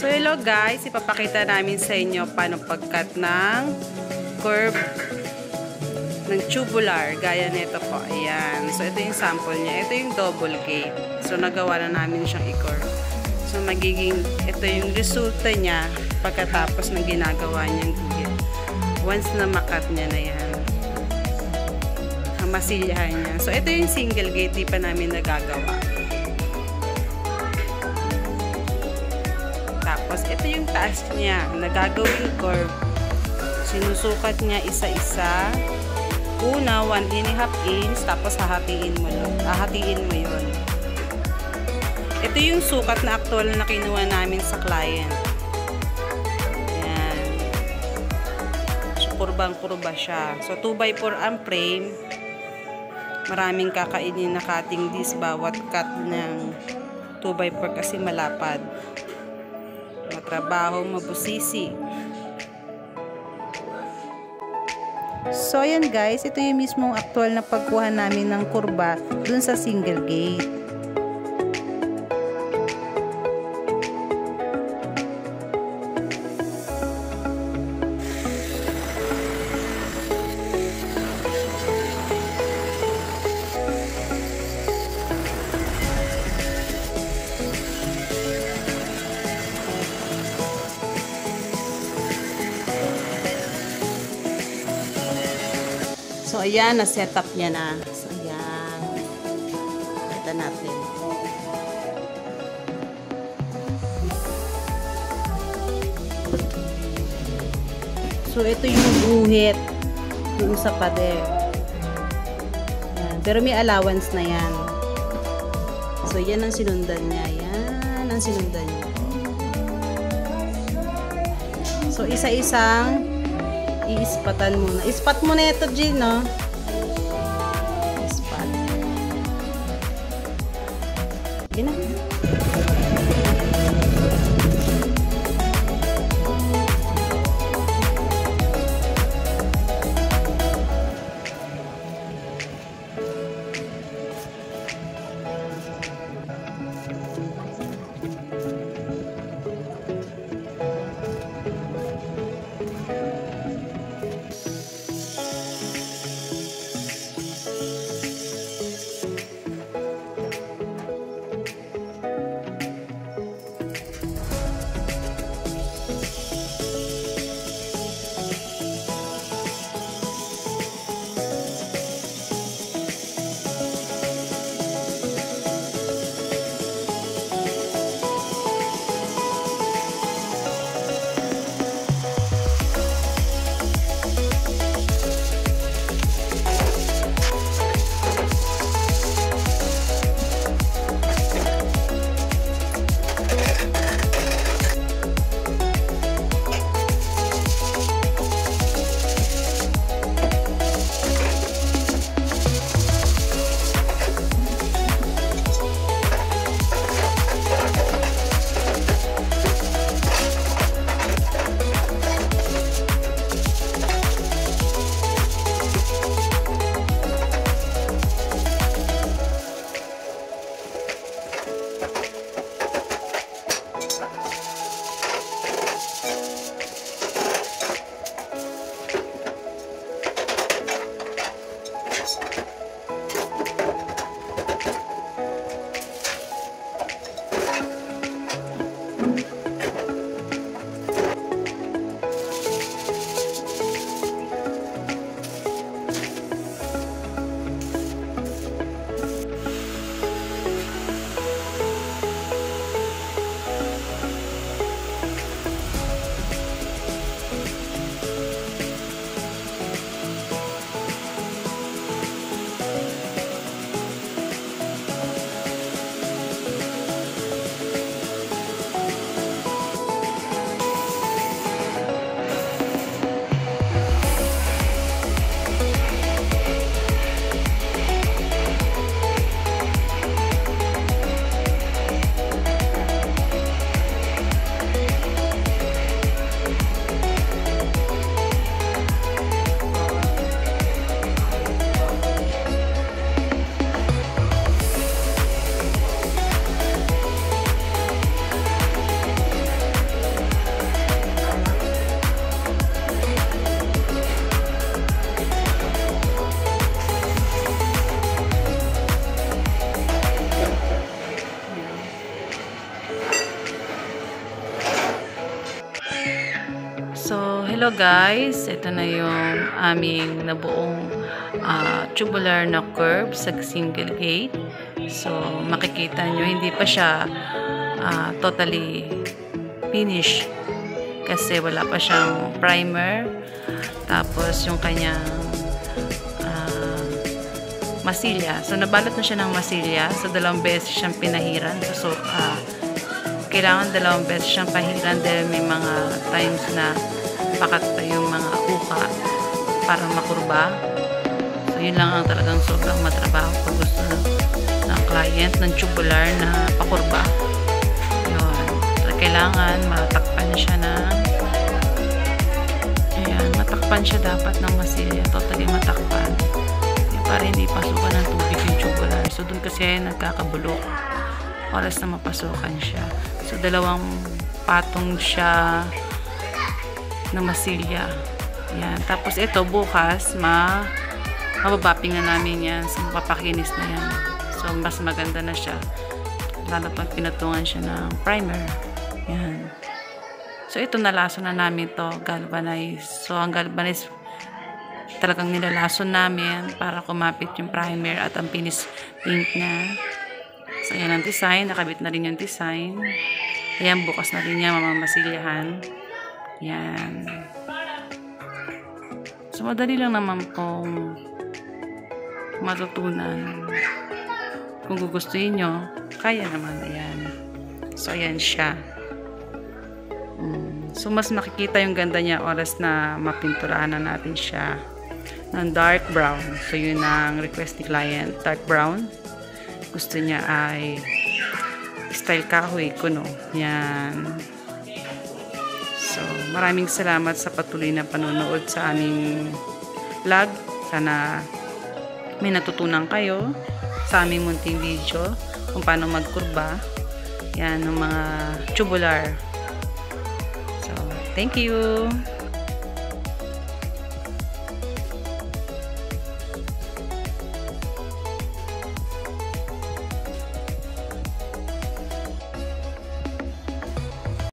So hello guys, ipapakita namin sa inyo paano pag-cut ng curve ng tubular. Gaya nito po. Ayan. So ito yung sample niya. Ito yung double gate. So nagawa na namin siyang i-curve. So magiging, ito yung resulta niya pagkatapos ng ginagawa niyang guhit. Once na makat niya na yan. Ang masilyahan niya. So ito yung single gate, di pa namin nagagawa. Tapos, ito yung taas niya. Nagagawing curve. Sinusukat niya isa-isa. Una, 1.5 inch. Tapos, hahatiin mo yun. Ito yung sukat na actual na kinuha namin sa client. Ayan. So, kurbang-kurba siya. So, 2x4 ang frame. Maraming kakainin na cutting disc bawat cut ng 2x4 kasi malapad. Matrabaho, mabusisi. So, yan guys. Ito yung mismong actual na pagkuha namin ng kurba dun sa single gate. So, ayan, na-set up niya na. So, ayan. Kita natin. So, ito yung guhit dun sa pader. Ayan. Pero may allowance na yan. So, yan ang sinundan niya. Yan ang sinundan niya. So, isa-isang i-ispatan muna. Ispat mo na ito, Jill, no? Ispat. Gina. Hello guys, ito na yung aming nabuong tubular na curve sa single gate. So makikita nyo, hindi pa siya totally finished kasi wala pa siyang primer. Tapos yung kanyang masilya. So nabalot na siya ng masilya. So 2 beses siyang pinahiran. So kailangan 2 beses siyang pahiran dahil may mga times na pakat pa yung mga uka para makurba. So yun lang ang talagang sobrang matrabaho pag gusto ng client ng tubular na pakurba. Yun. So kailangan matakpan siya matakpan siya dapat ng masilya. Totally matakpan. Yung para hindi pasukan ng tubig yung tubular. So dun kasi nagkakabulok oras na mapasukan siya. So 2 patong siya na masilya. Yan. Tapos ito bukas mababapping na namin yan. So mapapakinis na yan. So mas maganda na siya. Lalo pag pinatungan siya ng primer. Yan. So ito nalason na namin to galvanize. So ang galvanize talagang nilalason namin para kumapit yung primer at ang finish paint niya. So yan ang design. Nakabit na rin yung design. Ayan, bukas na rin niya mamamasilyahan. Yan. So, madali lang naman pong matutunan. Kung gugustuhin nyo, kaya naman. Ayan. So, ayan siya. So, mas makikita yung ganda niya oras na mapinturahan na natin siya ng dark brown. So, yun ang request ni client. Dark brown. Gusto niya ay style kahoy, kuno. Yan. So, maraming salamat sa patuloy na panonood sa aming vlog. Sana may natutunan kayo sa aming munting video kung paano magkurba. Yan, ng mga tubular. So, thank you!